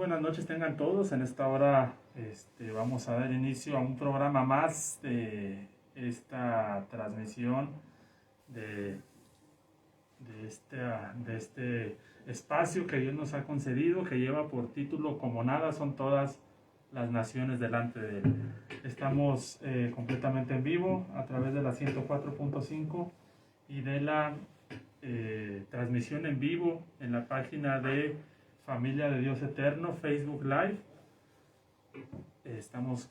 buenas noches tengan todos. En esta hora vamos a dar inicio a un programa más de esta transmisión de, de este espacio que Dios nos ha concedido, que lleva por título Como nada son todas las naciones delante de Él. Estamos completamente en vivo a través de la 104.5 y de la transmisión en vivo en la página de Familia de Dios Eterno, Facebook Live. Estamos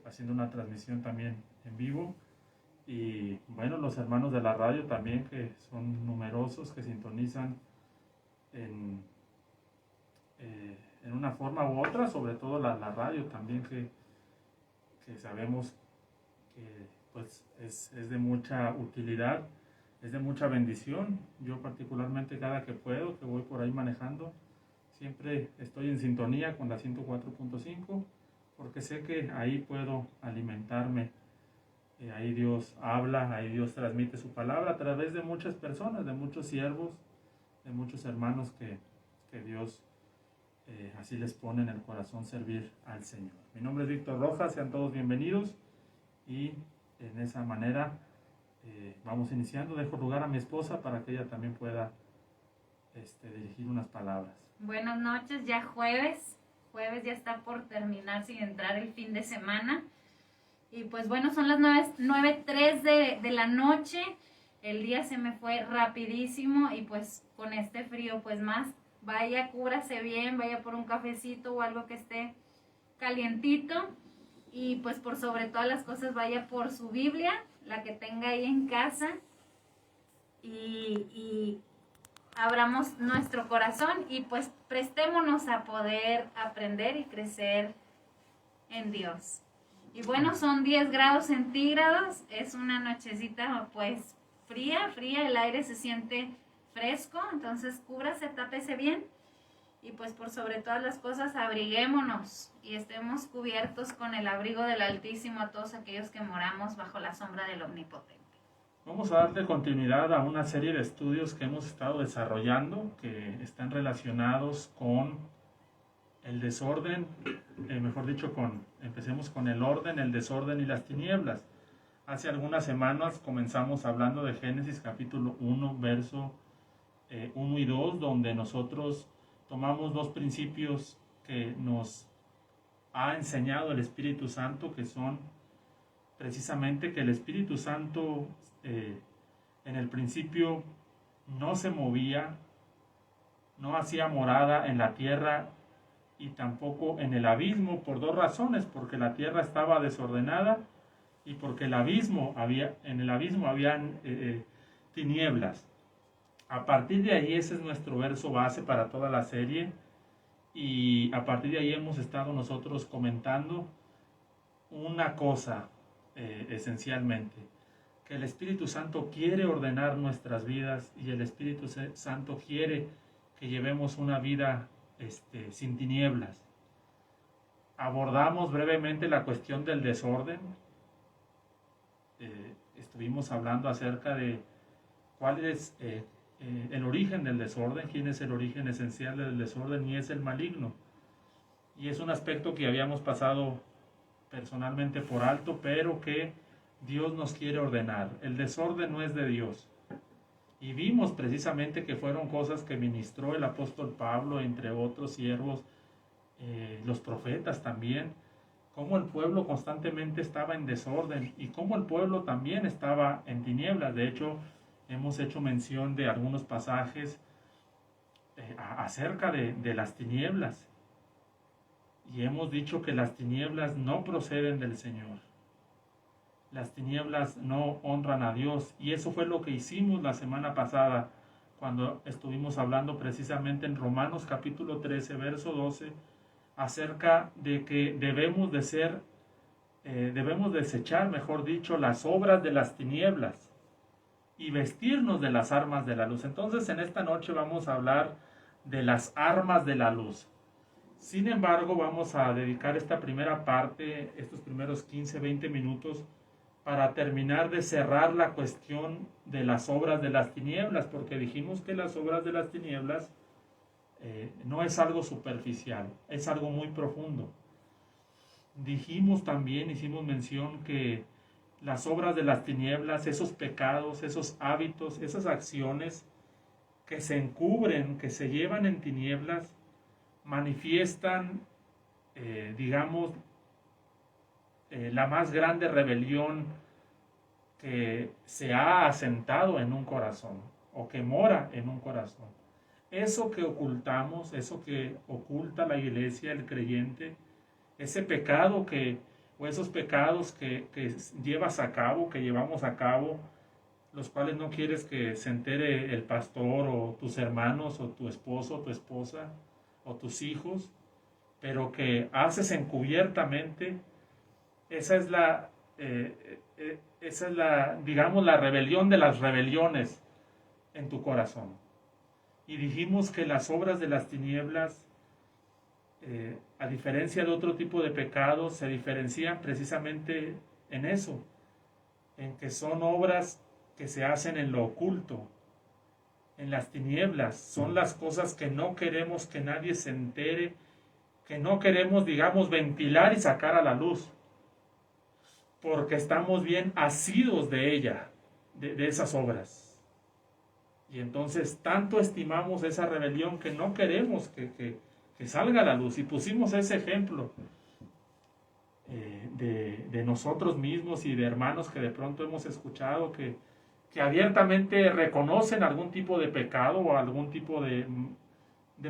haciendo una transmisión también en vivo. Y bueno, los hermanos de la radio también, que son numerosos, que sintonizan en una forma u otra, sobre todo la radio también, que sabemos que pues es de mucha utilidad, es de mucha bendición. Yo particularmente cada que puedo, que voy por ahí manejando, siempre estoy en sintonía con la 104.5, porque sé que ahí puedo alimentarme. Ahí Dios habla, ahí Dios transmite su palabra a través de muchas personas, de muchos siervos, de muchos hermanos que Dios así les pone en el corazón servir al Señor. Mi nombre es Víctor Rojas, sean todos bienvenidos y en esa manera vamos iniciando. Dejo lugar a mi esposa para que ella también pueda dirigir unas palabras. Buenas noches, ya jueves ya está por terminar sin entrar el fin de semana. Y pues bueno, son las 9:03 de la noche, el día se me fue rapidísimo y pues con este frío pues más, vaya, cúbrase bien, vaya por un cafecito o algo que esté calientito y pues por sobre todas las cosas vaya por su Biblia, la que tenga ahí en casa y abramos nuestro corazón y pues prestémonos a poder aprender y crecer en Dios. Y bueno, son 10 grados centígrados, es una nochecita pues fría, el aire se siente fresco, entonces cúbrase, tápese bien y pues por sobre todas las cosas abriguémonos y estemos cubiertos con el abrigo del Altísimo a todos aquellos que moramos bajo la sombra del Omnipotente. Vamos a darle continuidad a una serie de estudios que hemos estado desarrollando que están relacionados con el desorden, mejor dicho, empecemos con el orden, el desorden y las tinieblas. Hace algunas semanas comenzamos hablando de Génesis capítulo 1, verso 1 y 2, donde nosotros tomamos dos principios que nos ha enseñado el Espíritu Santo, que son precisamente que el Espíritu Santo en el principio no se movía, no hacía morada en la tierra y tampoco en el abismo, por dos razones: porque la tierra estaba desordenada y porque en el abismo habían tinieblas. A partir de ahí, ese es nuestro verso base para toda la serie, y a partir de ahí hemos estado nosotros comentando una cosa esencialmente: que el Espíritu Santo quiere ordenar nuestras vidas y el Espíritu Santo quiere que llevemos una vida sin tinieblas. Abordamos brevemente la cuestión del desorden. Estuvimos hablando acerca de cuál es el origen del desorden, quién es el origen esencial del desorden, y es el maligno. Y es un aspecto que habíamos pasado personalmente por alto, pero que Dios nos quiere ordenar. El desorden no es de Dios. Y vimos precisamente que fueron cosas que ministró el apóstol Pablo, entre otros siervos, los profetas también, cómo el pueblo constantemente estaba en desorden y cómo el pueblo también estaba en tinieblas. De hecho, hemos hecho mención de algunos pasajes acerca de las tinieblas. Y hemos dicho que las tinieblas no proceden del Señor. Las tinieblas no honran a Dios, y eso fue lo que hicimos la semana pasada cuando estuvimos hablando precisamente en Romanos capítulo 13, verso 12, acerca de que debemos desechar, mejor dicho, las obras de las tinieblas y vestirnos de las armas de la luz. Entonces, en esta noche vamos a hablar de las armas de la luz. Sin embargo, vamos a dedicar esta primera parte, estos primeros 15-20 minutos, para terminar de cerrar la cuestión de las obras de las tinieblas, porque dijimos que las obras de las tinieblas no es algo superficial, es algo muy profundo. Dijimos también, hicimos mención que las obras de las tinieblas, esos pecados, esos hábitos, esas acciones que se encubren, que se llevan en tinieblas, manifiestan, digamos, la más grande rebelión que se ha asentado en un corazón o que mora en un corazón. Eso que ocultamos, eso que oculta la iglesia, el creyente, ese pecado o esos pecados que llevas a cabo, que llevamos a cabo, los cuales no quieres que se entere el pastor o tus hermanos o tu esposo o tu esposa o tus hijos, pero que haces encubiertamente, esa es la, digamos, la rebelión de las rebeliones en tu corazón. Y dijimos que las obras de las tinieblas, a diferencia de otro tipo de pecados, se diferencian precisamente en eso, en que son obras que se hacen en lo oculto, en las tinieblas. Son las cosas que no queremos que nadie se entere, que no queremos, digamos, ventilar y sacar a la luz, porque estamos bien asidos de ella, de esas obras. Y entonces tanto estimamos esa rebelión que no queremos que salga a la luz. Y pusimos ese ejemplo de nosotros mismos y de hermanos que de pronto hemos escuchado que abiertamente reconocen algún tipo de pecado o algún tipo de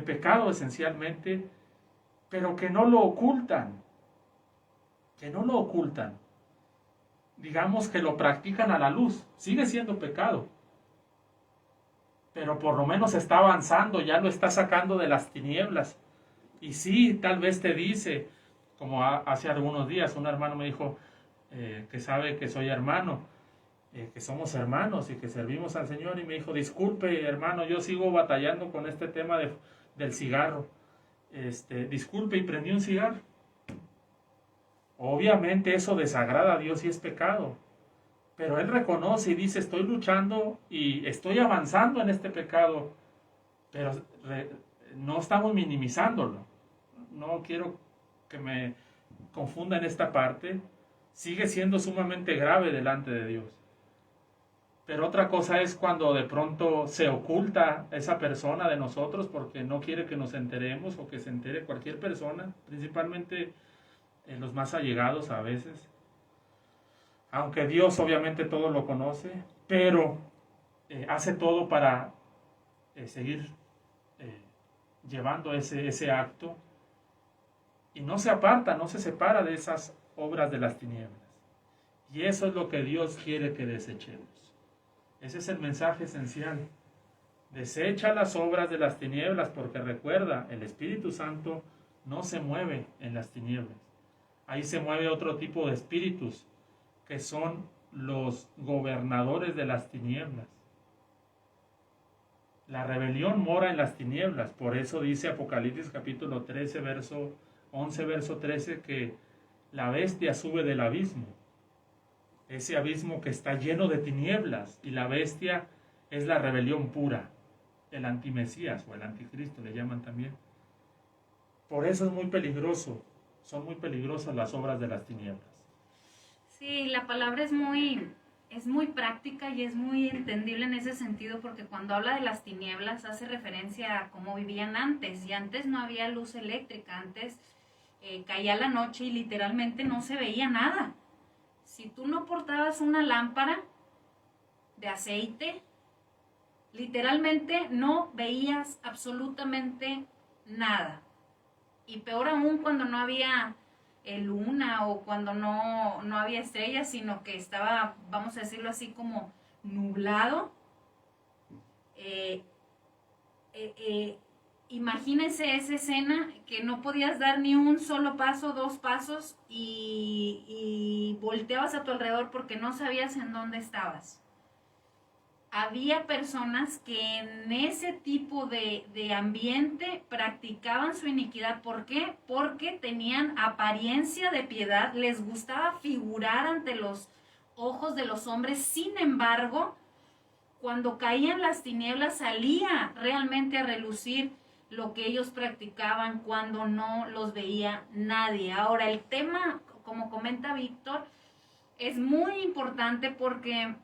pecado esencialmente, pero que no lo ocultan, digamos que lo practican a la luz. Sigue siendo pecado, pero por lo menos está avanzando, ya lo está sacando de las tinieblas. Y sí, tal vez te dice, como hace algunos días un hermano me dijo, que sabe que soy hermano, que somos hermanos y que servimos al Señor, y me dijo, disculpe hermano, yo sigo batallando con este tema del cigarro, disculpe, y prendí un cigarro. Obviamente eso desagrada a Dios y es pecado, pero él reconoce y dice, estoy luchando y estoy avanzando en este pecado, pero no estamos minimizándolo. No quiero que me confunda en esta parte. Sigue siendo sumamente grave delante de Dios. Pero otra cosa es cuando de pronto se oculta esa persona de nosotros porque no quiere que nos enteremos o que se entere cualquier persona, principalmente los más allegados a veces. Aunque Dios obviamente todo lo conoce, pero hace todo para seguir llevando ese acto, y no se aparta, no se separa de esas obras de las tinieblas. Y eso es lo que Dios quiere que desechemos. Ese es el mensaje esencial. Desecha las obras de las tinieblas, porque recuerda, el Espíritu Santo no se mueve en las tinieblas. Ahí se mueve otro tipo de espíritus, que son los gobernadores de las tinieblas. La rebelión mora en las tinieblas. Por eso dice Apocalipsis capítulo 13, verso 11, verso 13, que la bestia sube del abismo. Ese abismo que está lleno de tinieblas. Y la bestia es la rebelión pura. El antimesías o el anticristo le llaman también. Por eso es muy peligroso. Son muy peligrosas las obras de las tinieblas. Sí, la palabra es muy práctica y es muy entendible en ese sentido, porque cuando habla de las tinieblas hace referencia a cómo vivían antes, y antes no había luz eléctrica, antes caía la noche y literalmente no se veía nada. Si tú no portabas una lámpara de aceite, literalmente no veías absolutamente nada. Y peor aún cuando no había luna o cuando no había estrellas, sino que estaba, vamos a decirlo así, como nublado. Imagínense esa escena, que no podías dar ni un solo paso, 2 pasos, y volteabas a tu alrededor porque no sabías en dónde estabas. Había personas que en ese tipo de ambiente practicaban su iniquidad. ¿Por qué? Porque tenían apariencia de piedad, les gustaba figurar ante los ojos de los hombres. Sin embargo, cuando caían las tinieblas salía realmente a relucir lo que ellos practicaban cuando no los veía nadie. Ahora, el tema, como comenta Víctor, es muy importante porque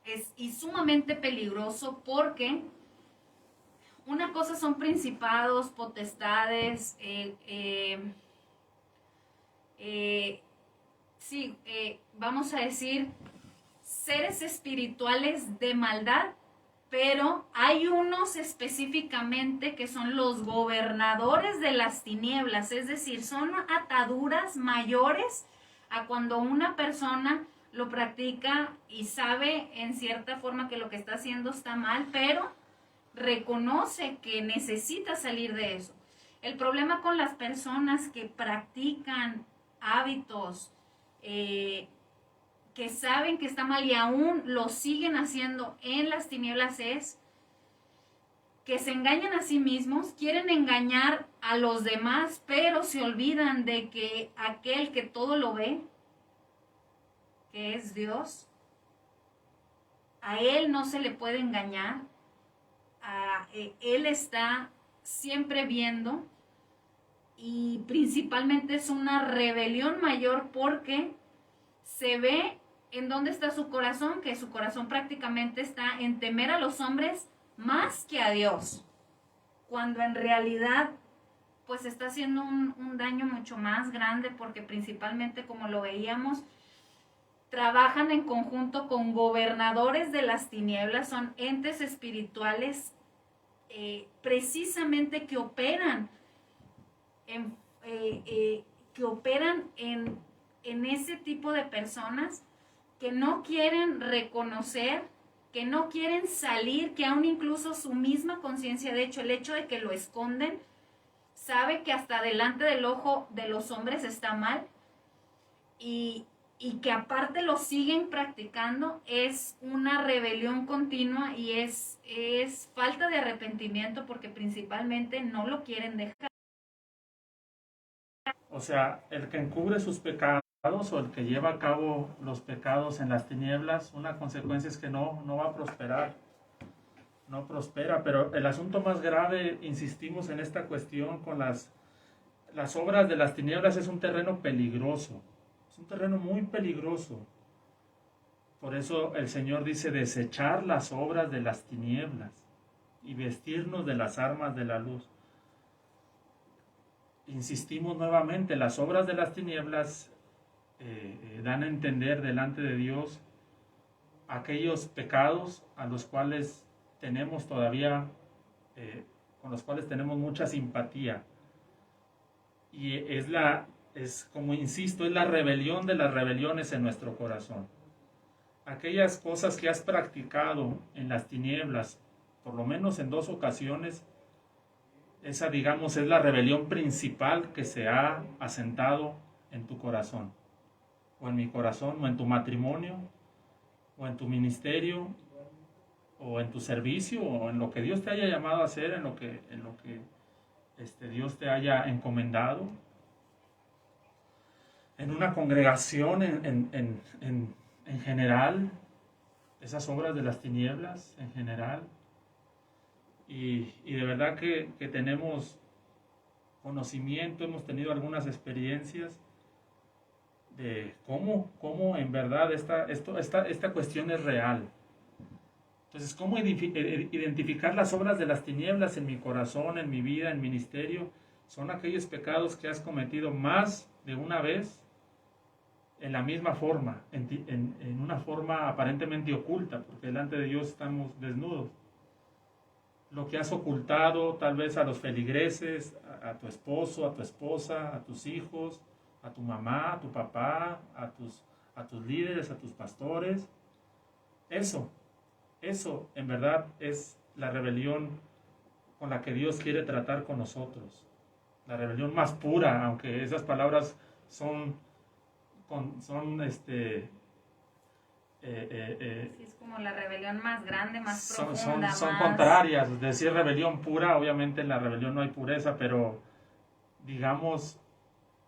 es y sumamente peligroso, porque una cosa son principados, potestades, vamos a decir, seres espirituales de maldad, pero hay unos específicamente que son los gobernadores de las tinieblas, es decir, son ataduras mayores a cuando una persona lo practica y sabe en cierta forma que lo que está haciendo está mal, pero reconoce que necesita salir de eso. El problema con las personas que practican hábitos que saben que está mal y aún lo siguen haciendo en las tinieblas es que se engañan a sí mismos, quieren engañar a los demás, pero se olvidan de que aquel que todo lo ve, que es Dios, a Él no se le puede engañar, Él está siempre viendo, y principalmente es una rebelión mayor porque se ve en dónde está su corazón, que su corazón prácticamente está en temer a los hombres más que a Dios, cuando en realidad pues está haciendo un daño mucho más grande, porque principalmente, como lo veíamos, trabajan en conjunto con gobernadores de las tinieblas, son entes espirituales precisamente que operan en ese tipo de personas que no quieren reconocer, que no quieren salir, que aún incluso su misma conciencia, de hecho, el hecho de que lo esconden, sabe que hasta delante del ojo de los hombres está mal, y que aparte lo siguen practicando, es una rebelión continua y es falta de arrepentimiento, porque principalmente no lo quieren dejar. O sea, el que encubre sus pecados o el que lleva a cabo los pecados en las tinieblas, una consecuencia es que no va a prosperar, no prospera. Pero el asunto más grave, insistimos en esta cuestión con las obras de las tinieblas, es un terreno peligroso, es un terreno muy peligroso. Por eso el Señor dice desechar las obras de las tinieblas y vestirnos de las armas de la luz. Insistimos nuevamente, las obras de las tinieblas dan a entender delante de Dios aquellos pecados a los cuales tenemos todavía, con los cuales tenemos mucha simpatía. Y es como insisto, es la rebelión de las rebeliones en nuestro corazón. Aquellas cosas que has practicado en las tinieblas, por lo menos en 2 ocasiones, esa, digamos, es la rebelión principal que se ha asentado en tu corazón, o en mi corazón, o en tu matrimonio, o en tu ministerio, o en tu servicio, o en lo que Dios te haya llamado a hacer, en lo que Dios te haya encomendado. En una congregación en general, esas obras de las tinieblas en general. Y de verdad que tenemos conocimiento, hemos tenido algunas experiencias de cómo en verdad esta cuestión es real. Entonces, ¿cómo identificar las obras de las tinieblas en mi corazón, en mi vida, en ministerio? Son aquellos pecados que has cometido más de una vez en la misma forma, en una forma aparentemente oculta, porque delante de Dios estamos desnudos. Lo que has ocultado tal vez a los feligreses, a tu esposo, a tu esposa, a tus hijos, a tu mamá, a tu papá, a tus líderes, a tus pastores. Eso en verdad es la rebelión con la que Dios quiere tratar con nosotros. La rebelión más pura, aunque esas palabras son es como la rebelión más grande, más profunda. Son contrarias. Decir rebelión pura, obviamente en la rebelión no hay pureza, pero digamos...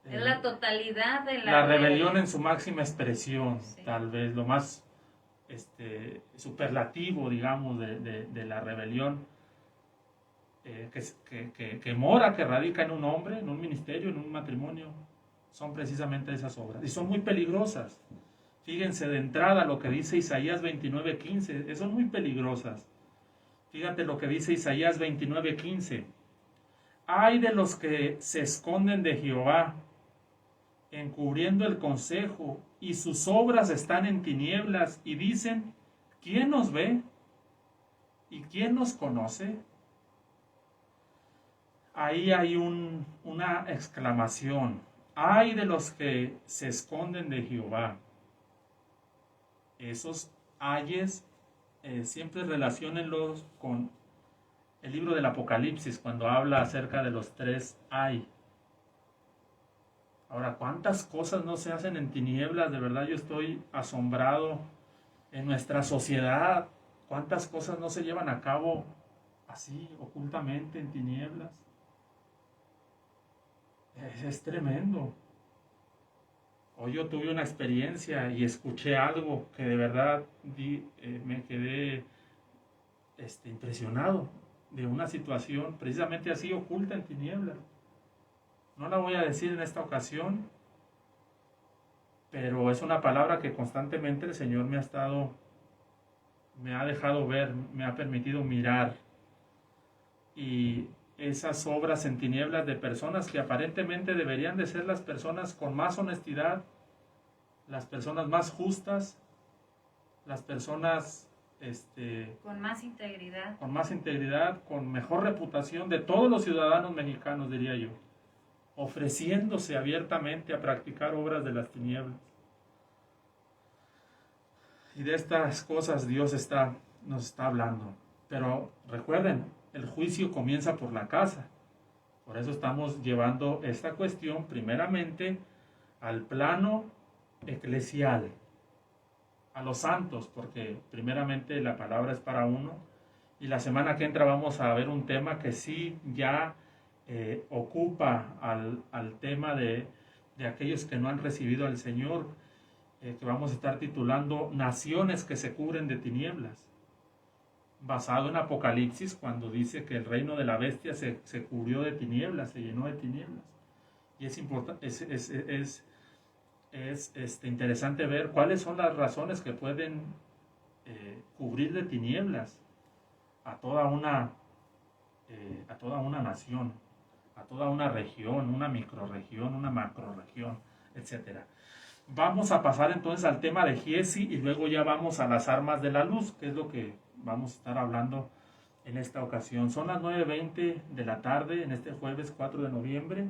es la totalidad de la rebelión en su máxima expresión, sí. Tal vez lo más superlativo, digamos, de la rebelión que mora, que radica en un hombre, en un ministerio, en un matrimonio, son precisamente esas obras. Y son muy peligrosas. Fíjense de entrada lo que dice Isaías 29:15, son muy peligrosas. Fíjate lo que dice Isaías 29:15. Ay de los que se esconden de Jehová, encubriendo el consejo, y sus obras están en tinieblas, y dicen, ¿quién nos ve? ¿Y quién nos conoce? Ahí hay una exclamación. Ay de los que se esconden de Jehová. Esos ayes siempre relaciónenlos con el libro del Apocalipsis, cuando habla acerca de los 3 ay. Ahora, ¿cuántas cosas no se hacen en tinieblas? De verdad yo estoy asombrado en nuestra sociedad. ¿Cuántas cosas no se llevan a cabo así, ocultamente, en tinieblas? Es tremendo. Hoy yo tuve una experiencia y escuché algo que de verdad me quedé impresionado de una situación precisamente así, oculta en tinieblas. No la voy a decir en esta ocasión, pero es una palabra que constantemente el Señor me ha dejado ver, me ha permitido mirar. Y esas obras en tinieblas de personas que aparentemente deberían de ser las personas con más honestidad, las personas más justas, las personas con más integridad, con mejor reputación de todos los ciudadanos mexicanos, diría yo, ofreciéndose abiertamente a practicar obras de las tinieblas. Y de estas cosas Dios nos está hablando. Pero recuerden, el juicio comienza por la casa. Por eso estamos llevando esta cuestión primeramente al plano eclesial, a los santos, porque primeramente la palabra es para uno. Y la semana que entra vamos a ver un tema que sí ya ocupa al tema de aquellos que no han recibido al Señor, que vamos a estar titulando Naciones que se cubren de tinieblas, basado en Apocalipsis, cuando dice que el reino de la bestia se cubrió de tinieblas, se llenó de tinieblas. Y es importante, es interesante ver cuáles son las razones que pueden cubrir de tinieblas a toda una nación, a toda una región, una microrregión, una macrorregión, etc. Vamos a pasar entonces al tema de Giezi y luego ya vamos a las armas de la luz, que es lo que vamos a estar hablando en esta ocasión. Son las 9:20 de la tarde en este jueves 4 de noviembre.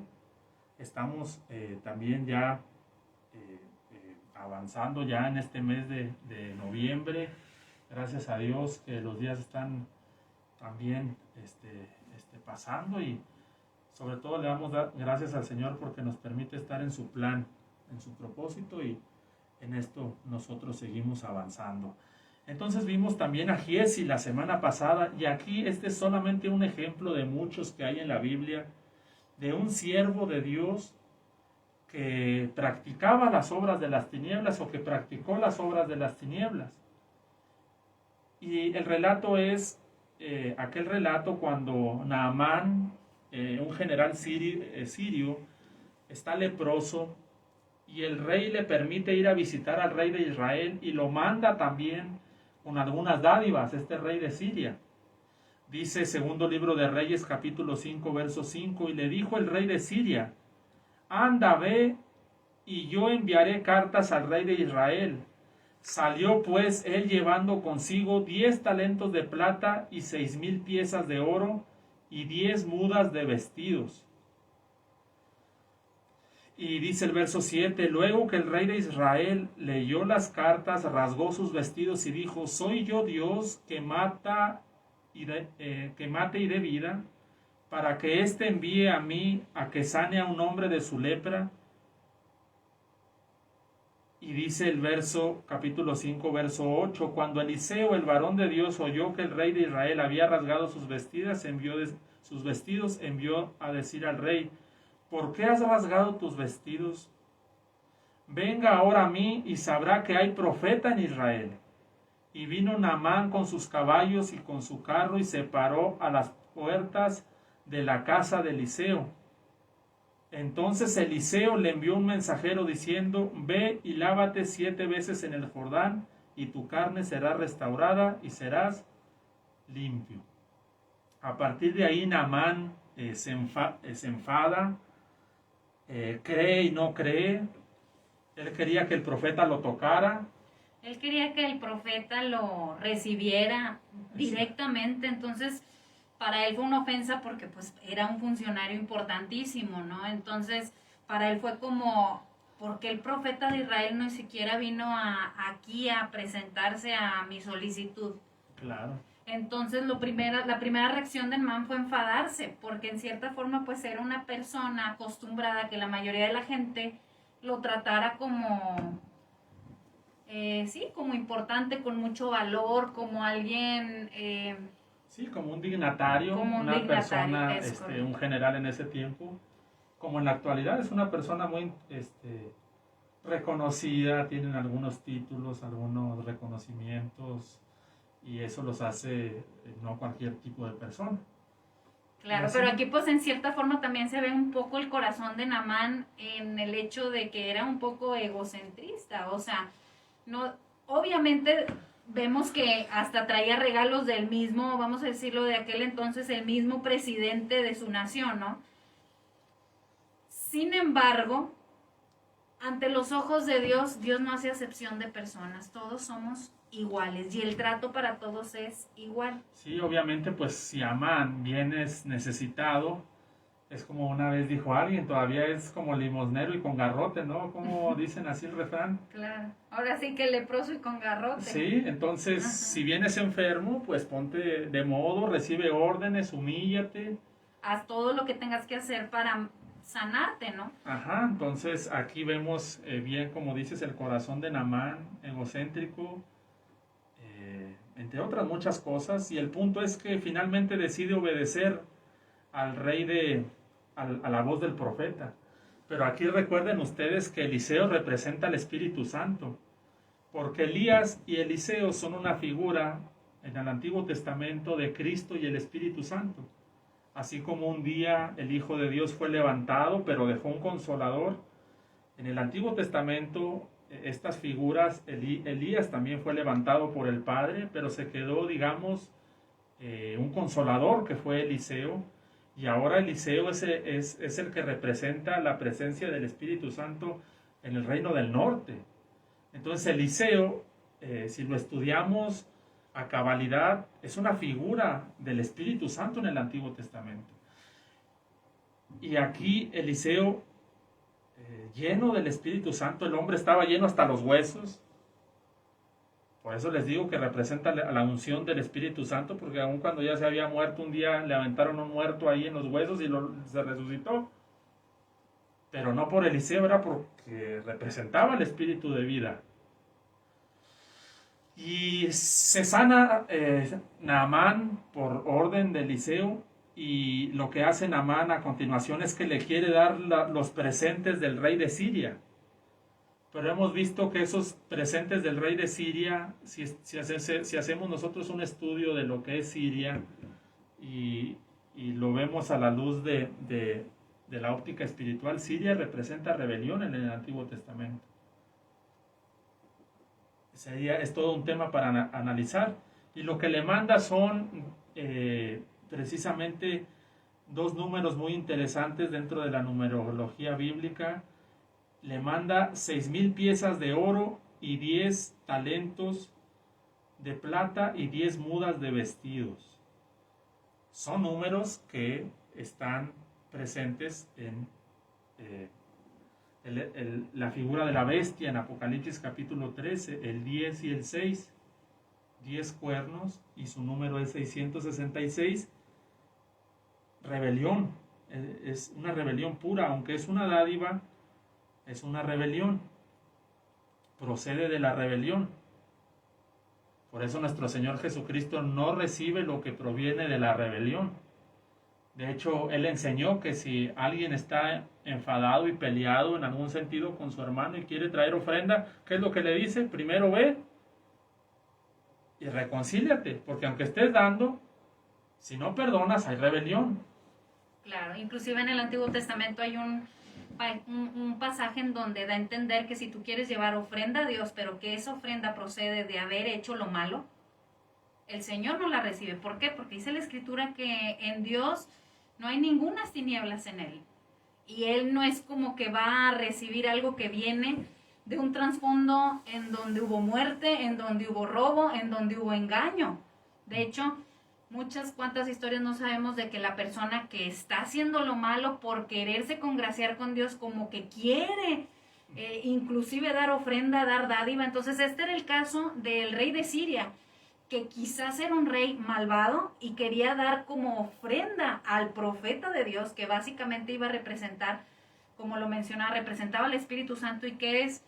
Estamos también ya avanzando ya en este mes de noviembre. Gracias a Dios que los días están también pasando, y sobre todo le damos gracias al Señor porque nos permite estar en su plan, en su propósito, y en esto nosotros seguimos avanzando. Entonces vimos también a Giezi la semana pasada, y aquí este es solamente un ejemplo de muchos que hay en la Biblia, de un siervo de Dios que practicaba las obras de las tinieblas, o que practicó las obras de las tinieblas. Y el relato es aquel relato cuando Naamán, un general sirio, está leproso, y el rey le permite ir a visitar al rey de Israel, y lo manda también con algunas dádivas, este rey de Siria. Dice segundo libro de Reyes, capítulo 5, verso 5, y le dijo el rey de Siria: anda, ve, y yo enviaré cartas al rey de Israel. Salió pues él llevando consigo 10 talentos de plata y 6,000 piezas de oro y 10 mudas de vestidos. Y dice el verso 7, luego que el rey de Israel leyó las cartas, rasgó sus vestidos y dijo: ¿soy yo Dios que mate y dé vida, para que éste envíe a mí a que sane a un hombre de su lepra? Y dice el capítulo 5, verso 8, cuando Eliseo, el varón de Dios, oyó que el rey de Israel había rasgado sus vestidos, envió a decir al rey: ¿por qué has rasgado tus vestidos? Venga ahora a mí y sabrá que hay profeta en Israel. Y vino Naamán con sus caballos y con su carro, y se paró a las puertas de la casa de Eliseo. Entonces Eliseo le envió un mensajero diciendo: ve y lávate 7 veces en el Jordán, y tu carne será restaurada y serás limpio. A partir de ahí Naamán se enfada, cree y no cree. Él quería que el profeta lo tocara. Él quería que el profeta lo recibiera directamente, entonces para él fue una ofensa porque pues era un funcionario importantísimo, ¿no? Entonces para él fue como, ¿por qué el profeta de Israel no siquiera vino aquí a presentarse a mi solicitud? Claro. Entonces la primera reacción de Naamán fue enfadarse, porque en cierta forma pues era una persona acostumbrada a que la mayoría de la gente lo tratara como, como importante, con mucho valor, como alguien... sí, como un dignatario, como una persona, correcto. un general en ese tiempo. Como en la actualidad es una persona muy reconocida, tienen algunos títulos, algunos reconocimientos, y eso los hace no cualquier tipo de persona. Claro, pero aquí pues en cierta forma también se ve un poco el corazón de Naamán en el hecho de que era un poco egocentrista, o sea, no, obviamente vemos que hasta traía regalos del mismo, vamos a decirlo, de aquel entonces, el mismo presidente de su nación, ¿no? Sin embargo, ante los ojos de Dios, Dios no hace acepción de personas, todos somos iguales y el trato para todos es igual. Sí, obviamente, pues si Amán vienes necesitado, es como una vez dijo alguien, todavía es como limosnero y con garrote, ¿no? Como dicen así el refrán. Claro, ahora sí que leproso y con garrote. Sí, entonces si vienes enfermo, pues ponte de modo, recibe órdenes, humíllate. Haz todo lo que tengas que hacer para sanarte, ¿no? Ajá, entonces aquí vemos bien, como dices, el corazón de Naamán, egocéntrico, entre otras muchas cosas, y el punto es que finalmente decide obedecer al rey a la voz del profeta. Pero aquí recuerden ustedes que Eliseo representa al Espíritu Santo, porque Elías y Eliseo son una figura en el Antiguo Testamento de Cristo y el Espíritu Santo. Así como un día el Hijo de Dios fue levantado, pero dejó un consolador, en el Antiguo Testamento estas figuras, Elías también fue levantado por el Padre, pero se quedó, digamos, un consolador que fue Eliseo, y ahora Eliseo es el que representa la presencia del Espíritu Santo en el reino del norte. Entonces Eliseo, si lo estudiamos a cabalidad, es una figura del Espíritu Santo en el Antiguo Testamento. Y aquí Eliseo, lleno del Espíritu Santo, el hombre estaba lleno hasta los huesos. Por eso les digo que representa la unción del Espíritu Santo, porque aun cuando ya se había muerto un día, le aventaron un muerto ahí en los huesos y se resucitó. Pero no por Eliseo, era porque representaba el Espíritu de vida. Y se sana Naamán por orden de Eliseo, y lo que hace Naamán a continuación es que le quiere dar los presentes del rey de Siria. Pero hemos visto que esos presentes del rey de Siria, si hacemos nosotros un estudio de lo que es Siria y lo vemos a la luz de la óptica espiritual, Siria representa rebelión en el Antiguo Testamento. Es todo un tema para analizar, y lo que le manda son precisamente 2 números muy interesantes dentro de la numerología bíblica. Le manda 6,000 piezas de oro y 10 talentos de plata y 10 mudas de vestidos. Son números que están presentes en la figura de la bestia en Apocalipsis capítulo 13, el 10 y el 6, 10 cuernos, y su número es 666. Rebelión, es una rebelión pura, aunque es una dádiva, es una rebelión, procede de la rebelión. Por eso nuestro Señor Jesucristo no recibe lo que proviene de la rebelión. De hecho, Él enseñó que si alguien está enfadado y peleado en algún sentido con su hermano y quiere traer ofrenda, ¿qué es lo que le dice? Primero ve y reconcíliate, porque aunque estés dando, Si no perdonas, hay rebelión. Claro, inclusive en el Antiguo Testamento hay un pasaje en donde da a entender que si tú quieres llevar ofrenda a Dios, pero que esa ofrenda procede de haber hecho lo malo, el Señor no la recibe. ¿Por qué? Porque dice la Escritura que en Dios no hay ningunas tinieblas en Él. Y Él no es como que va a recibir algo que viene de un trasfondo en donde hubo muerte, en donde hubo robo, en donde hubo engaño. De hecho, muchas cuantas historias no sabemos de que la persona que está haciendo lo malo por quererse congraciar con Dios, como que quiere inclusive dar ofrenda, dar dádiva. Entonces este era el caso del rey de Siria, que quizás era un rey malvado y quería dar como ofrenda al profeta de Dios, que básicamente iba a representar, como lo mencionaba, representaba al Espíritu Santo. ¿Y qué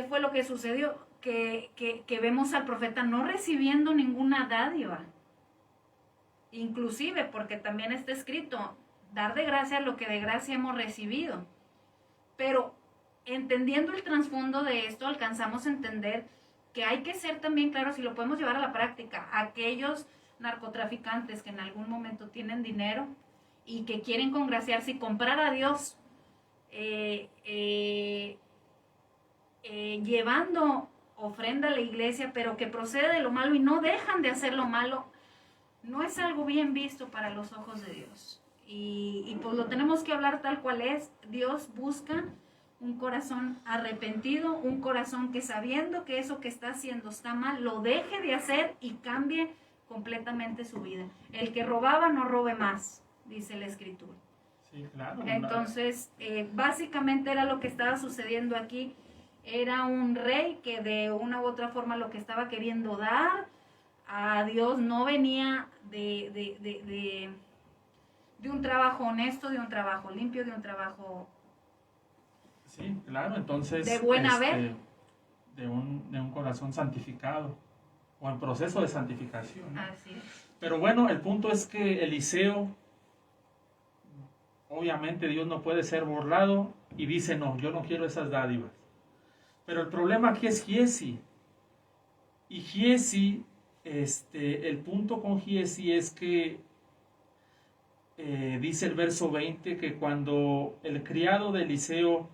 fue lo que sucedió? Que vemos al profeta no recibiendo ninguna dádiva. Inclusive, porque también está escrito, dar de gracia lo que de gracia hemos recibido. Pero entendiendo el trasfondo de esto, alcanzamos a entender que hay que ser también claros, y lo podemos llevar a la práctica, aquellos narcotraficantes que en algún momento tienen dinero y que quieren congraciarse y comprar a Dios llevando ofrenda a la iglesia, pero que procede de lo malo y no dejan de hacer lo malo, no es algo bien visto para los ojos de Dios. Y pues lo tenemos que hablar tal cual es. Dios busca un corazón arrepentido, un corazón que sabiendo que eso que está haciendo está mal, lo deje de hacer y cambie completamente su vida. El que robaba no robe más, dice la Escritura. Sí, claro. Entonces, básicamente era lo que estaba sucediendo aquí. Era un rey que de una u otra forma lo que estaba queriendo dar a Dios no venía de un trabajo honesto, de un trabajo limpio, de un trabajo... Sí, claro, entonces... De buena ver. De un corazón santificado, o en proceso de santificación, ¿no? Así es. Pero bueno, el punto es que Eliseo, obviamente Dios no puede ser burlado, y dice, no, yo no quiero esas dádivas. Pero el problema aquí es Giezi. Y Giezi, el punto con Giezi es que dice el verso 20, que cuando el criado de Eliseo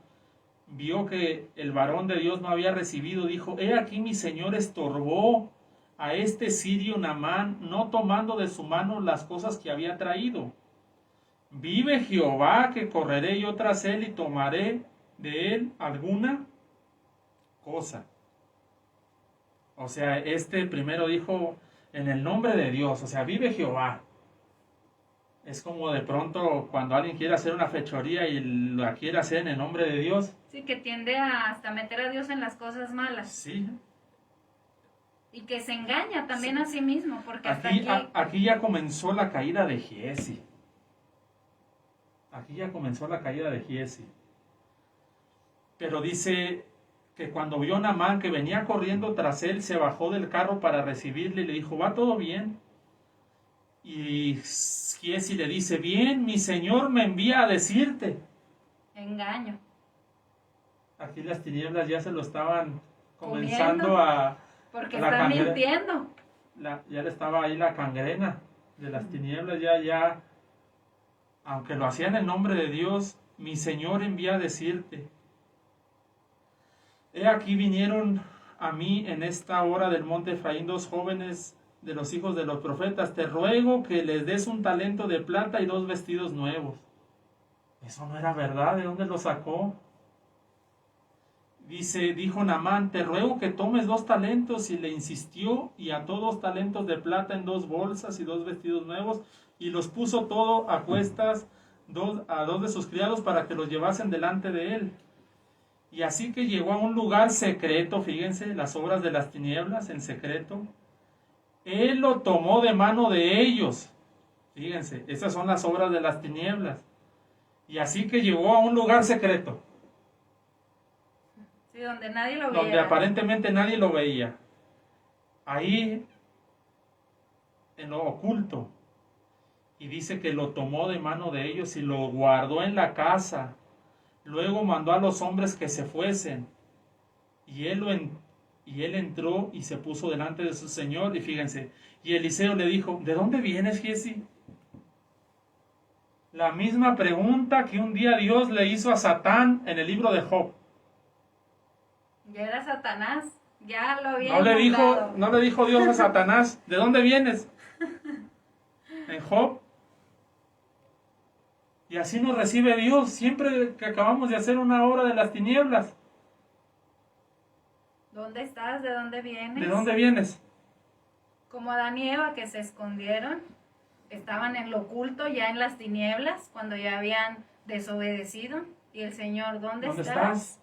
vio que el varón de Dios no había recibido, dijo, he aquí mi señor estorbó a este sirio Naamán, no tomando de su mano las cosas que había traído. Vive Jehová que correré yo tras él y tomaré de él alguna cosa. O sea, primero dijo en el nombre de Dios, o sea, vive Jehová. Es como de pronto cuando alguien quiere hacer una fechoría y la quiere hacer en el nombre de Dios. Sí, que tiende a hasta meter a Dios en las cosas malas. Sí. Y que se engaña también a sí mismo, porque aquí ya comenzó la caída de Giezi. Aquí ya comenzó la caída de Giezi. Pero dice que cuando vio a Naamán que venía corriendo tras él, se bajó del carro para recibirle y le dijo, ¿va todo bien? Y Giezi le dice, bien, mi señor me envía a decirte. Engaño. Aquí las tinieblas ya se lo estaban comenzando a... Porque están mintiendo. Ya le estaba ahí la cangrena de las tinieblas, ya, aunque lo hacía en el nombre de Dios, mi Señor envía a decirte. He aquí vinieron a mí en esta hora del monte Efraín 2 jóvenes de los hijos de los profetas, te ruego que les des un talento de plata y 2 vestidos nuevos. Eso no era verdad, ¿de dónde lo sacó? Dijo Naamán, te ruego que tomes 2 talentos, y le insistió, y ató 2 talentos de plata en 2 bolsas y 2 vestidos nuevos, y los puso todo a cuestas a 2 de sus criados para que los llevasen delante de él. Y así que llegó a un lugar secreto, fíjense, las obras de las tinieblas en secreto, él lo tomó de mano de ellos. Fíjense, esas son las obras de las tinieblas. Y así que llegó a un lugar secreto. Sí, donde nadie lo veía. Donde aparentemente nadie lo veía. Ahí, en lo oculto. Y dice que lo tomó de mano de ellos y lo guardó en la casa. Luego mandó a los hombres que se fuesen. Y Y él entró y se puso delante de su señor, y fíjense, y Eliseo le dijo, ¿de dónde vienes, Giesi? La misma pregunta que un día Dios le hizo a Satán en el libro de Job. Ya era Satanás, ya lo había No le nombrado. dijo Dios a Satanás, ¿de dónde vienes? En Job. Y así nos recibe Dios siempre que acabamos de hacer una obra de las tinieblas. ¿Dónde estás? ¿De dónde vienes? ¿De dónde vienes? Como Adán y Eva que se escondieron, estaban en lo oculto, ya en las tinieblas, cuando ya habían desobedecido. Y el Señor, ¿dónde estás?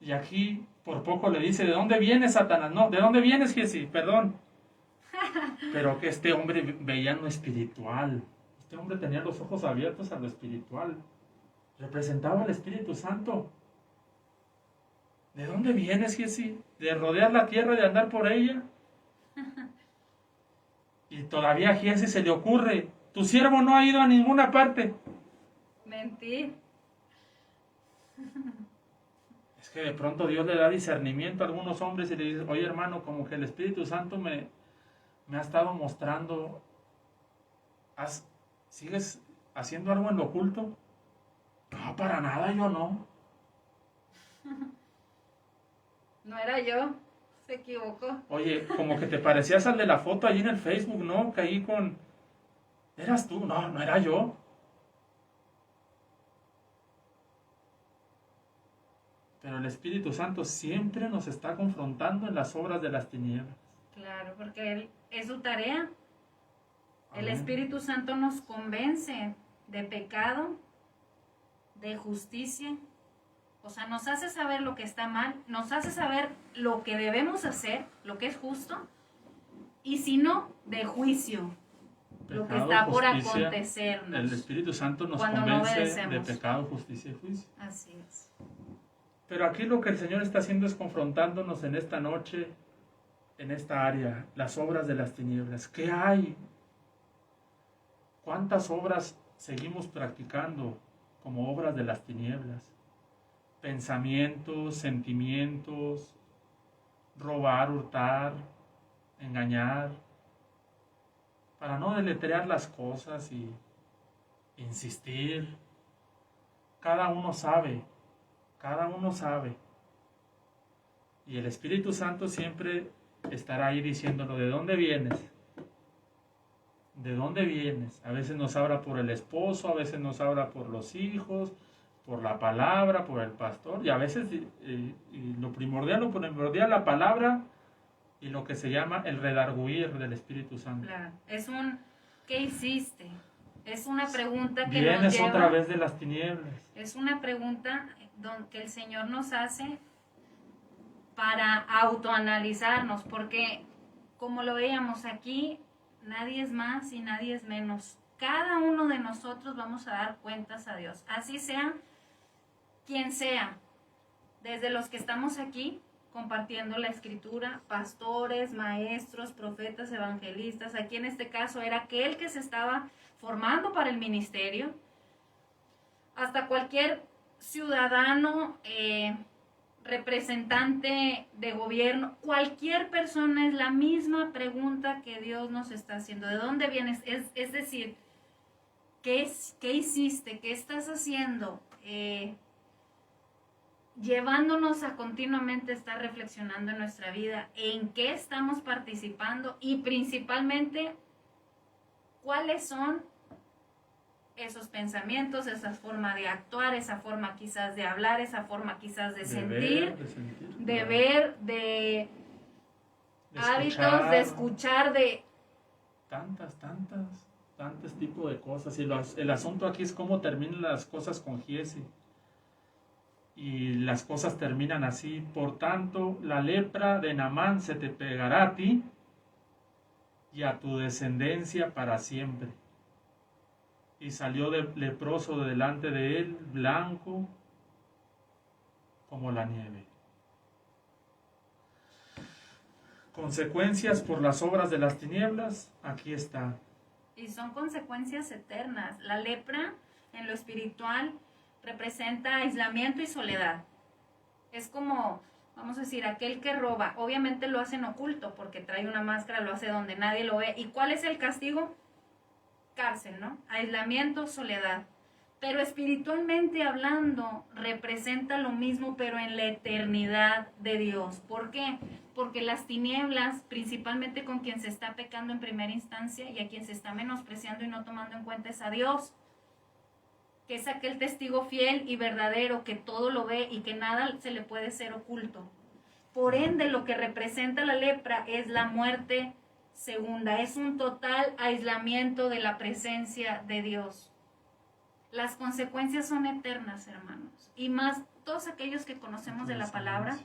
Y aquí por poco le dice, ¿de dónde vienes, Satanás? No, ¿de dónde vienes, Giesi? Perdón. Pero que este hombre veía en lo espiritual. Este hombre tenía los ojos abiertos a lo espiritual. Representaba al Espíritu Santo. ¿De dónde vienes, Giesi? ¿De rodear la tierra y de andar por ella? Y todavía a Giesi se le ocurre, tu siervo no ha ido a ninguna parte. Mentir. Es que de pronto Dios le da discernimiento a algunos hombres y le dice, oye hermano, como que el Espíritu Santo me ha estado mostrando, ¿sigues haciendo algo en lo oculto? No, para nada, yo no. No era yo, se equivocó. Oye, como que te parecías al de la foto allí en el Facebook, ¿no? Que ahí con... ¿Eras tú? No, no era yo. Pero el Espíritu Santo siempre nos está confrontando en las obras de las tinieblas. Claro, porque es su tarea. El Amén. Espíritu Santo nos convence de pecado, de justicia. O sea, nos hace saber lo que está mal, nos hace saber lo que debemos hacer, lo que es justo, y si no, de juicio, lo que Pecado, está por justicia. acontecernos. El Espíritu Santo nos cuando no convence de obedecemos. pecado, justicia y juicio. Así es. Pero aquí lo que el Señor está haciendo es confrontándonos en esta noche, en esta área, las obras de las tinieblas. ¿Qué hay? ¿Cuántas obras seguimos practicando como obras de las tinieblas? Pensamientos, sentimientos, robar, hurtar, engañar, para no deletrear las cosas y insistir. Cada uno sabe. Y el Espíritu Santo siempre estará ahí diciéndolo, ¿de dónde vienes? ¿De dónde vienes? A veces nos habla por el esposo, a veces nos habla por los hijos, por la palabra, por el pastor, y a veces lo primordial, la palabra y lo que se llama el redarguir del Espíritu Santo. Claro. Es un ¿qué hiciste? Es una pregunta que Vienes nos lleva, otra vez de las tinieblas. es una pregunta que el Señor nos hace para autoanalizarnos, porque como lo veíamos aquí, nadie es más y nadie es menos. Cada uno de nosotros vamos a dar cuentas a Dios, así sea quien sea, desde los que estamos aquí compartiendo la escritura, pastores, maestros, profetas, evangelistas, aquí en este caso era aquel que se estaba formando para el ministerio, hasta cualquier ciudadano, representante de gobierno, cualquier persona, es la misma pregunta que Dios nos está haciendo. ¿De dónde vienes? Es decir, ¿qué hiciste? ¿Qué estás haciendo? Llevándonos a continuamente estar reflexionando en nuestra vida, en qué estamos participando y principalmente cuáles son esos pensamientos, esa forma de actuar, esa forma quizás de hablar, esa forma quizás de sentir, de ver, de hábitos, de escuchar, de... Tantos tipos de cosas. Y el asunto aquí es cómo terminan las cosas con Giesi. Y las cosas terminan así. Por tanto, la lepra de Naamán se te pegará a ti y a tu descendencia para siempre. Y salió leproso de delante de él, blanco como la nieve. Consecuencias por las obras de las tinieblas, aquí está. Y son consecuencias eternas. La lepra en lo espiritual representa aislamiento y soledad. Es como vamos a decir, aquel que roba, obviamente lo hace en oculto porque trae una máscara, lo hace donde nadie lo ve. ¿Y cuál es el castigo? Cárcel, ¿no? Aislamiento, soledad. Pero espiritualmente hablando, representa lo mismo, pero en la eternidad de Dios. ¿Por qué? Porque las tinieblas, principalmente con quien se está pecando en primera instancia y a quien se está menospreciando y no tomando en cuenta es a Dios, que es aquel testigo fiel y verdadero que todo lo ve y que nada se le puede ser oculto. Por ende, lo que representa la lepra es la muerte segunda, es un total aislamiento de la presencia de Dios. Las consecuencias son eternas, hermanos, y más todos aquellos que conocemos de la palabra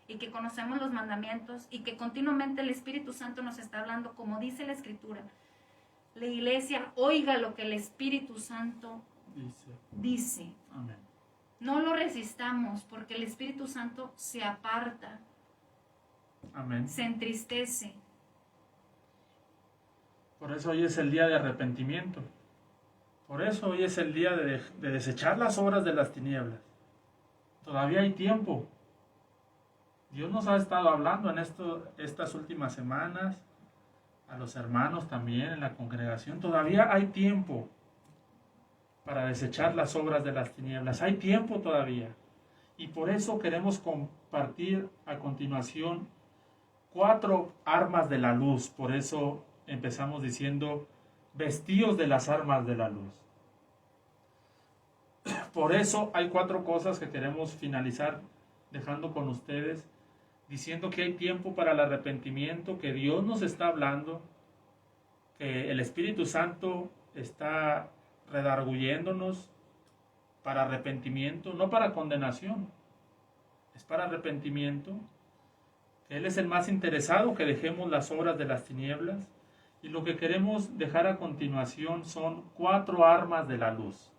y que conocemos los mandamientos y que continuamente el Espíritu Santo nos está hablando, como dice la Escritura. La iglesia oiga lo que el Espíritu Santo dice. Amén. No lo resistamos porque el Espíritu Santo se aparta. Amén. Se entristece. Por eso hoy es el día de arrepentimiento. Por eso hoy es el día de desechar las obras de las tinieblas. Todavía hay tiempo. Dios nos ha estado hablando en estas últimas semanas, a los hermanos también en la congregación. Todavía hay tiempo para desechar las obras de las tinieblas. Hay tiempo todavía. Y por eso queremos compartir a continuación 4 armas de la luz. Por eso empezamos diciendo, vestíos de las armas de la luz. Por eso hay 4 cosas que queremos finalizar dejando con ustedes, diciendo que hay tiempo para el arrepentimiento, que Dios nos está hablando, que el Espíritu Santo está redarguyéndonos para arrepentimiento, no para condenación, es para arrepentimiento, que Él es el más interesado, que dejemos las obras de las tinieblas. Y lo que queremos dejar a continuación son 4 armas de la luz.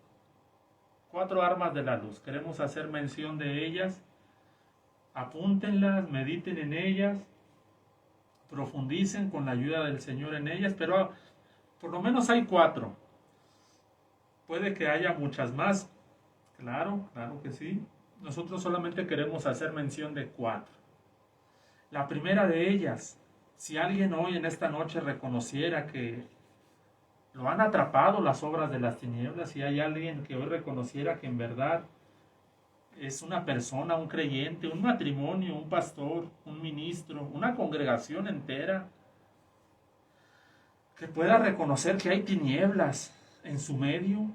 4 armas de la luz. Queremos hacer mención de ellas. Apúntenlas, mediten en ellas, profundicen con la ayuda del Señor en ellas, pero por lo menos hay 4. Puede que haya muchas más. Claro que sí. Nosotros solamente queremos hacer mención de 4. La primera de ellas, si alguien hoy en esta noche reconociera que lo han atrapado las obras de las tinieblas, si hay alguien que hoy reconociera que en verdad es una persona, un creyente, un matrimonio, un pastor, un ministro, una congregación entera, que pueda reconocer que hay tinieblas en su medio,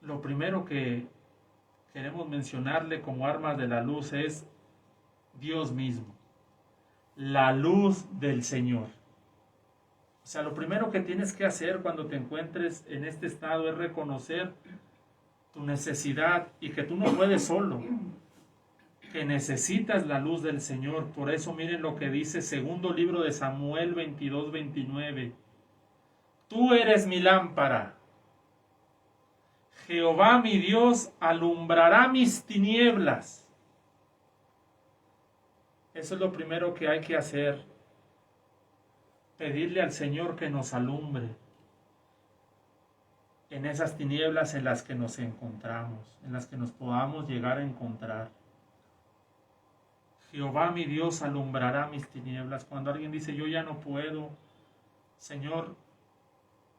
lo primero que queremos mencionarle como armas de la luz es Dios mismo. La luz del Señor. O sea, lo primero que tienes que hacer cuando te encuentres en este estado es reconocer tu necesidad y que tú no puedes solo, que necesitas la luz del Señor. Por eso miren lo que dice segundo libro de Samuel 22:29. Tú eres mi lámpara. Jehová mi Dios alumbrará mis tinieblas. Eso es lo primero que hay que hacer. Pedirle al Señor que nos alumbre en esas tinieblas en las que nos encontramos, en las que nos podamos llegar a encontrar. Jehová mi Dios alumbrará mis tinieblas. Cuando alguien dice, yo ya no puedo, Señor,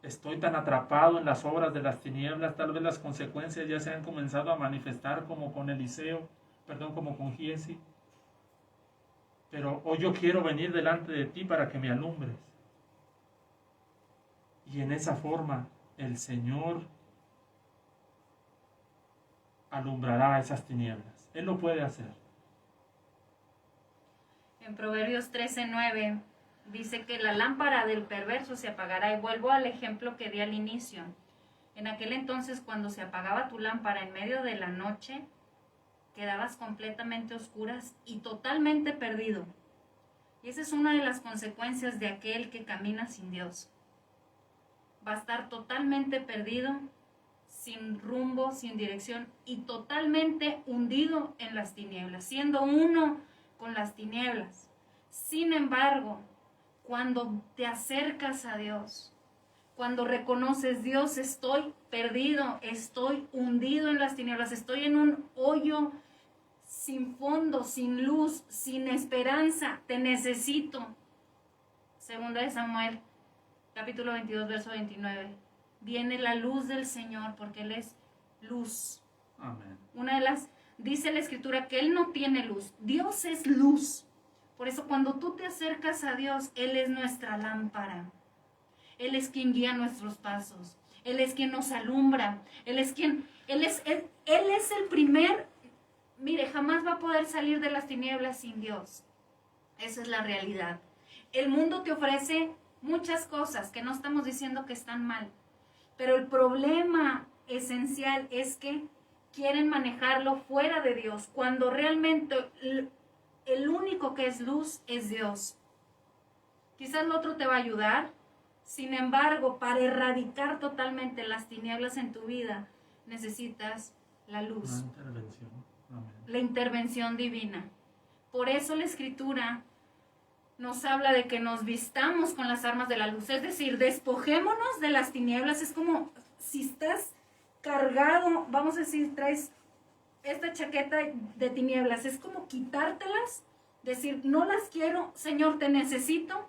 estoy tan atrapado en las obras de las tinieblas, tal vez las consecuencias ya se han comenzado a manifestar como con como con Giesi. Pero hoy yo quiero venir delante de ti para que me alumbres. Y en esa forma el Señor alumbrará esas tinieblas. Él lo puede hacer. En Proverbios 13:9 dice que la lámpara del perverso se apagará. Y vuelvo al ejemplo que di al inicio. En aquel entonces, cuando se apagaba tu lámpara en medio de la noche, quedabas completamente oscuras y totalmente perdido. Y esa es una de las consecuencias de aquel que camina sin Dios. Va a estar totalmente perdido, sin rumbo, sin dirección y totalmente hundido en las tinieblas, siendo uno con las tinieblas. Sin embargo, cuando te acercas a Dios, cuando reconoces, Dios, estoy perdido, estoy hundido en las tinieblas, estoy en un hoyo sin fondo, sin luz, sin esperanza. Te necesito. Segunda de Samuel, capítulo 22, verso 29. Viene la luz del Señor porque Él es luz. Amén. Dice la Escritura que Él no tiene luz. Dios es luz. Por eso cuando tú te acercas a Dios, Él es nuestra lámpara. Él es quien guía nuestros pasos. Él es quien nos alumbra. Él es el primer. Mire, jamás va a poder salir de las tinieblas sin Dios. Esa es la realidad. El mundo te ofrece muchas cosas que no estamos diciendo que están mal. Pero el problema esencial es que quieren manejarlo fuera de Dios, cuando realmente el único que es luz es Dios. Quizás lo otro te va a ayudar. Sin embargo, para erradicar totalmente las tinieblas en tu vida, necesitas la luz. Una intervención. Amén. La intervención divina. Por eso la Escritura nos habla de que nos vistamos con las armas de la luz. Es decir, despojémonos de las tinieblas. Es como si estás cargado, vamos a decir, traes esta chaqueta de tinieblas. Es como quitártelas, decir, no las quiero, Señor, te necesito.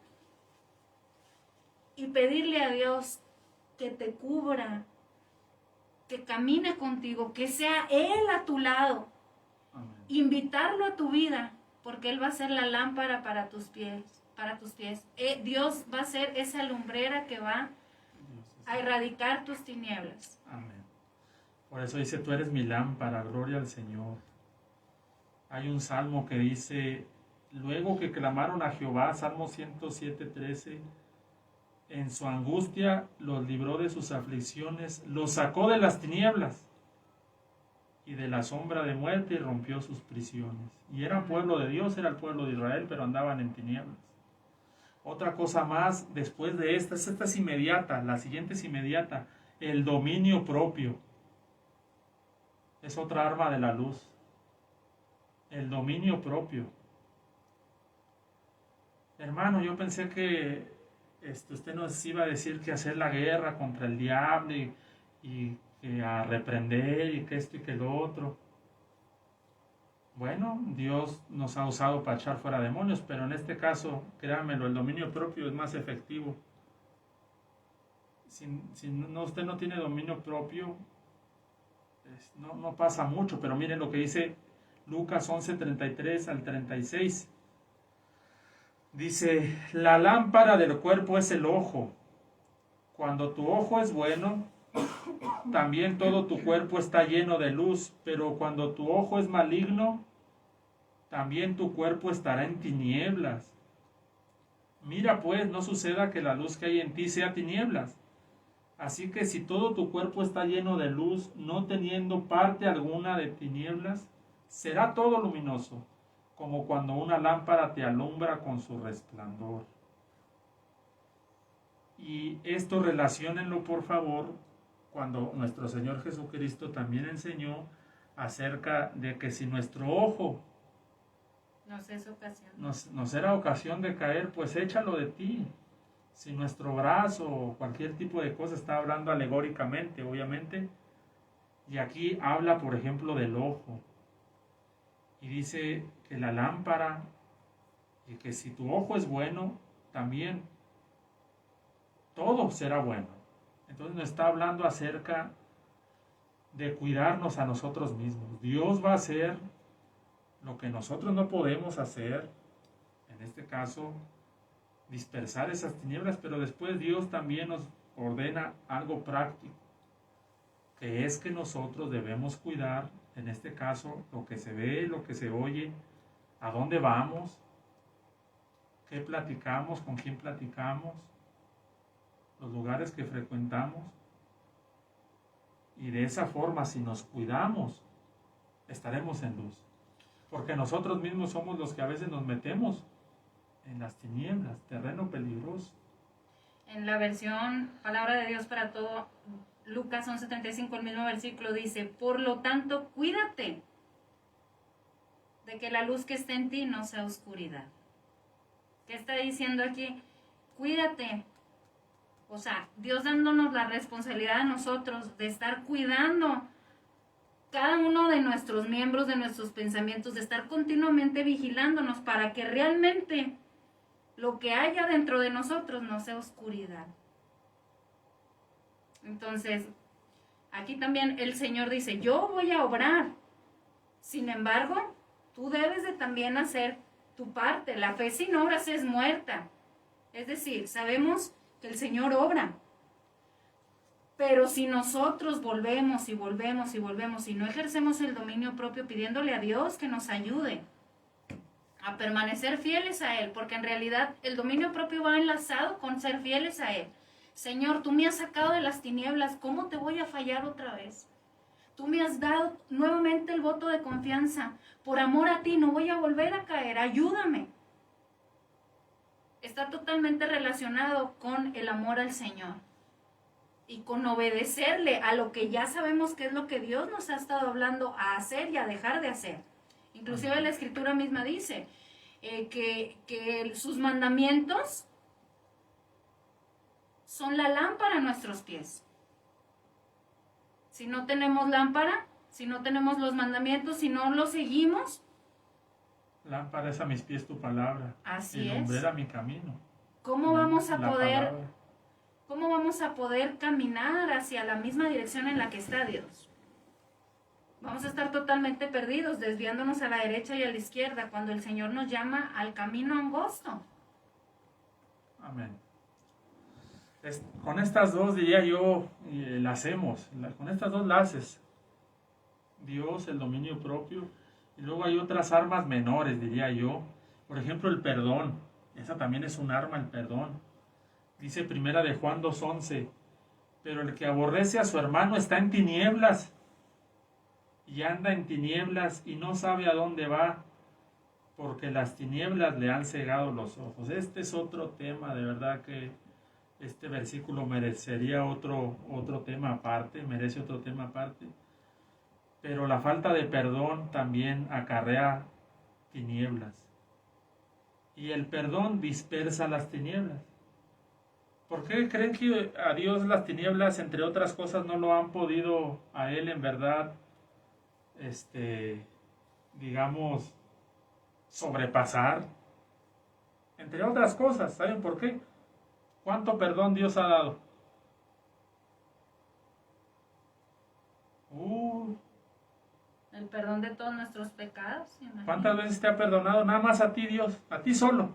Y pedirle a Dios que te cubra, que camine contigo, que sea Él a tu lado. Amén. Invitarlo a tu vida, porque Él va a ser la lámpara para tus pies. Dios va a ser esa lumbrera que va a erradicar tus tinieblas. Amén. Por eso dice, tú eres mi lámpara, gloria al Señor. Hay un salmo que dice, luego que clamaron a Jehová, Salmo 107:13, en su angustia los libró de sus aflicciones, los sacó de las tinieblas y de la sombra de muerte y rompió sus prisiones. Y era pueblo de Dios, era el pueblo de Israel, pero andaban en tinieblas. Otra cosa más, después de esta es inmediata, la siguiente es inmediata, el dominio propio. Es otra arma de la luz. El dominio propio. Hermano, yo pensé que usted nos iba a decir que hacer la guerra contra el diablo y que a reprender y que esto y que lo otro. Bueno, Dios nos ha usado para echar fuera demonios, pero en este caso, créanmelo, el dominio propio es más efectivo. Si usted no tiene dominio propio, no pasa mucho, pero miren lo que dice Lucas 11:33 al 36. Dice, la lámpara del cuerpo es el ojo. Cuando tu ojo es bueno, también todo tu cuerpo está lleno de luz, pero cuando tu ojo es maligno, también tu cuerpo estará en tinieblas. Mira pues, no suceda que la luz que hay en ti sea tinieblas. Así que si todo tu cuerpo está lleno de luz, no teniendo parte alguna de tinieblas, será todo luminoso, como cuando una lámpara te alumbra con su resplandor. Y esto relaciónenlo, por favor, cuando nuestro Señor Jesucristo también enseñó acerca de que si nuestro ojo nos era ocasión de caer, pues échalo de ti. Si nuestro brazo o cualquier tipo de cosa, está hablando alegóricamente, obviamente, y aquí habla, por ejemplo, del ojo. Y dice que la lámpara, y que si tu ojo es bueno, también todo será bueno. Entonces nos está hablando acerca de cuidarnos a nosotros mismos. Dios va a hacer lo que nosotros no podemos hacer, en este caso, dispersar esas tinieblas, pero después Dios también nos ordena algo práctico, que es que nosotros debemos cuidar, en este caso, lo que se ve, lo que se oye, a dónde vamos, qué platicamos, con quién platicamos, los lugares que frecuentamos. Y de esa forma, si nos cuidamos, estaremos en luz. Porque nosotros mismos somos los que a veces nos metemos en las tinieblas, terreno peligroso. En la versión Palabra de Dios para Todo, Lucas 11:35, el mismo versículo dice, por lo tanto, cuídate de que la luz que esté en ti no sea oscuridad. ¿Qué está diciendo aquí? Cuídate. O sea, Dios dándonos la responsabilidad a nosotros de estar cuidando cada uno de nuestros miembros, de nuestros pensamientos, de estar continuamente vigilándonos para que realmente lo que haya dentro de nosotros no sea oscuridad. Entonces, aquí también el Señor dice, yo voy a obrar. Sin embargo, tú debes de también hacer tu parte. La fe sin obras es muerta. Es decir, sabemos que el Señor obra. Pero si nosotros volvemos y volvemos y volvemos y no ejercemos el dominio propio pidiéndole a Dios que nos ayude a permanecer fieles a Él, porque en realidad el dominio propio va enlazado con ser fieles a Él. Señor, tú me has sacado de las tinieblas, ¿cómo te voy a fallar otra vez? Tú me has dado nuevamente el voto de confianza. Por amor a ti no voy a volver a caer, ayúdame. Está totalmente relacionado con el amor al Señor y con obedecerle a lo que ya sabemos que es lo que Dios nos ha estado hablando a hacer y a dejar de hacer. Inclusive la Escritura misma dice que sus mandamientos son la lámpara a nuestros pies. Si no tenemos lámpara, si no tenemos los mandamientos, si no los seguimos. Lámpara es a mis pies tu palabra. Así y es. lumbrera mi camino. ¿Cómo vamos a La poder, palabra. cómo vamos a poder caminar hacia la misma dirección en la que está Dios? Vamos a estar totalmente perdidos, desviándonos a la derecha y a la izquierda, cuando el Señor nos llama al camino angosto. Amén. Con estas dos, diría yo, la hacemos. Con estas dos la haces. Dios, el dominio propio. Y luego hay otras armas menores, diría yo. Por ejemplo, el perdón. Esa también es un arma, el perdón. Dice primera de Juan 2:11. Pero el que aborrece a su hermano está en tinieblas. Y anda en tinieblas y no sabe a dónde va, porque las tinieblas le han cegado los ojos. Este es otro tema, de verdad que este versículo merecería otro tema aparte, merece otro tema aparte. Pero la falta de perdón también acarrea tinieblas. Y el perdón dispersa las tinieblas. ¿Por qué creen que a Dios las tinieblas, entre otras cosas, no lo han podido a Él en verdad, digamos, sobrepasar? Entre otras cosas, ¿saben por qué? ¿Cuánto perdón Dios ha dado? El perdón de todos nuestros pecados. Imagínate. ¿Cuántas veces te ha perdonado? Nada más a ti, Dios, a ti solo.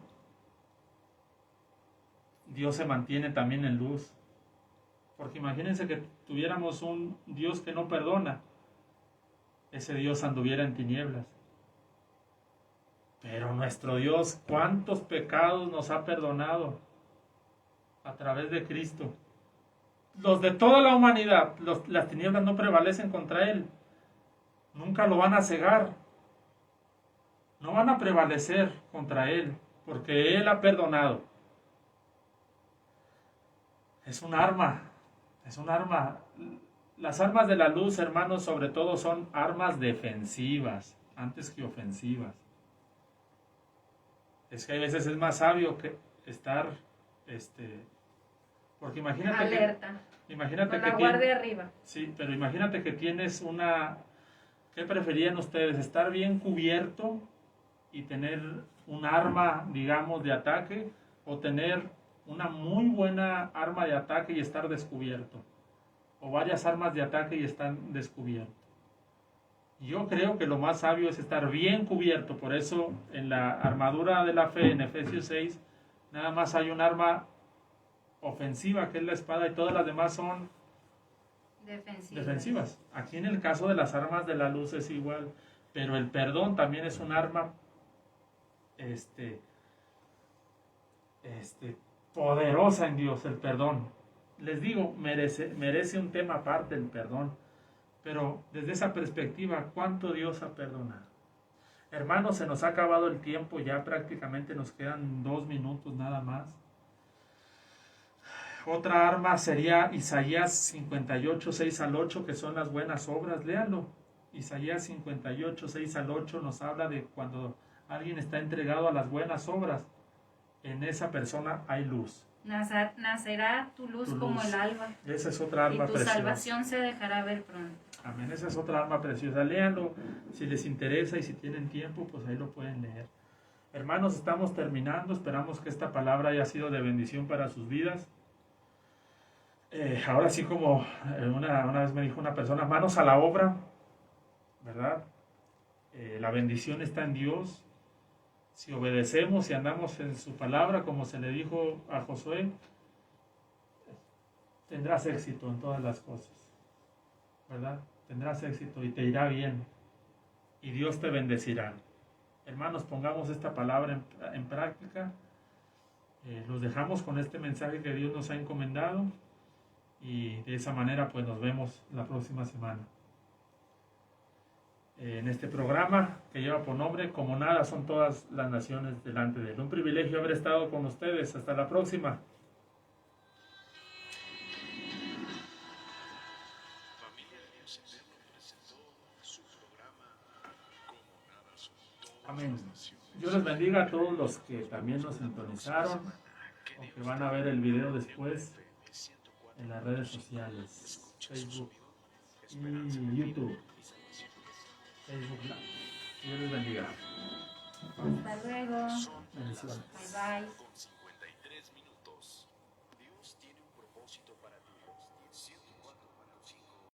Dios se mantiene también en luz. Porque imagínense que tuviéramos un Dios que no perdona. Ese Dios anduviera en tinieblas. Pero nuestro Dios, ¿cuántos pecados nos ha perdonado a través de Cristo? Los de toda la humanidad, las tinieblas no prevalecen contra Él. Nunca lo van a cegar. No van a prevalecer contra Él, porque Él ha perdonado. Es un arma, es un arma. Las armas de la luz, hermanos, sobre todo son armas defensivas, antes que ofensivas. Es que a veces es más sabio que estar, porque imagínate alerta, imagínate con que la guardia arriba. Sí, pero imagínate que tienes ¿qué preferían ustedes? ¿Estar bien cubierto y tener un arma, digamos, de ataque, o tener una muy buena arma de ataque y estar descubierto? O varias armas de ataque y estar descubierto. Yo creo que lo más sabio es estar bien cubierto. Por eso en la armadura de la fe, en Efesios 6, nada más hay un arma ofensiva, que es la espada, y todas las demás son defensivas. Aquí en el caso de las armas de la luz es igual, pero el perdón también es un arma poderosa en Dios, el perdón. Les digo, merece un tema aparte el perdón, pero desde esa perspectiva, ¿cuánto Dios ha perdonado? Hermanos, se nos ha acabado el tiempo, ya prácticamente nos quedan 2 minutos nada más. Otra arma sería Isaías 58, 6 al 8, que son las buenas obras. Léanlo. Isaías 58, 6 al 8 nos habla de cuando alguien está entregado a las buenas obras. En esa persona hay luz. Nacerá tu luz como el alba. Esa es otra arma y tu preciosa. salvación se dejará ver pronto. Amén. Esa es otra alma preciosa. Léanlo si les interesa y si tienen tiempo, pues ahí lo pueden leer. Hermanos, estamos terminando. Esperamos que esta palabra haya sido de bendición para sus vidas. Ahora sí, como una vez me dijo una persona, manos a la obra, ¿verdad? La bendición está en Dios. Si obedecemos y andamos en su palabra, como se le dijo a Josué, tendrás éxito en todas las cosas, ¿verdad? Tendrás éxito y te irá bien. Y Dios te bendecirá. Hermanos, pongamos esta palabra en práctica. Los dejamos con este mensaje que Dios nos ha encomendado. Y de esa manera pues nos vemos la próxima semana. En este programa que lleva por nombre Como nada son todas las naciones delante de él. Un privilegio haber estado con ustedes. Hasta la próxima. Amén. Dios les bendiga a todos los que también nos sintonizaron o que van a ver el video después en las redes sociales, Facebook y YouTube. Facebook Live. Dios les bendiga. Hasta luego. Bendiciones. Bye bye.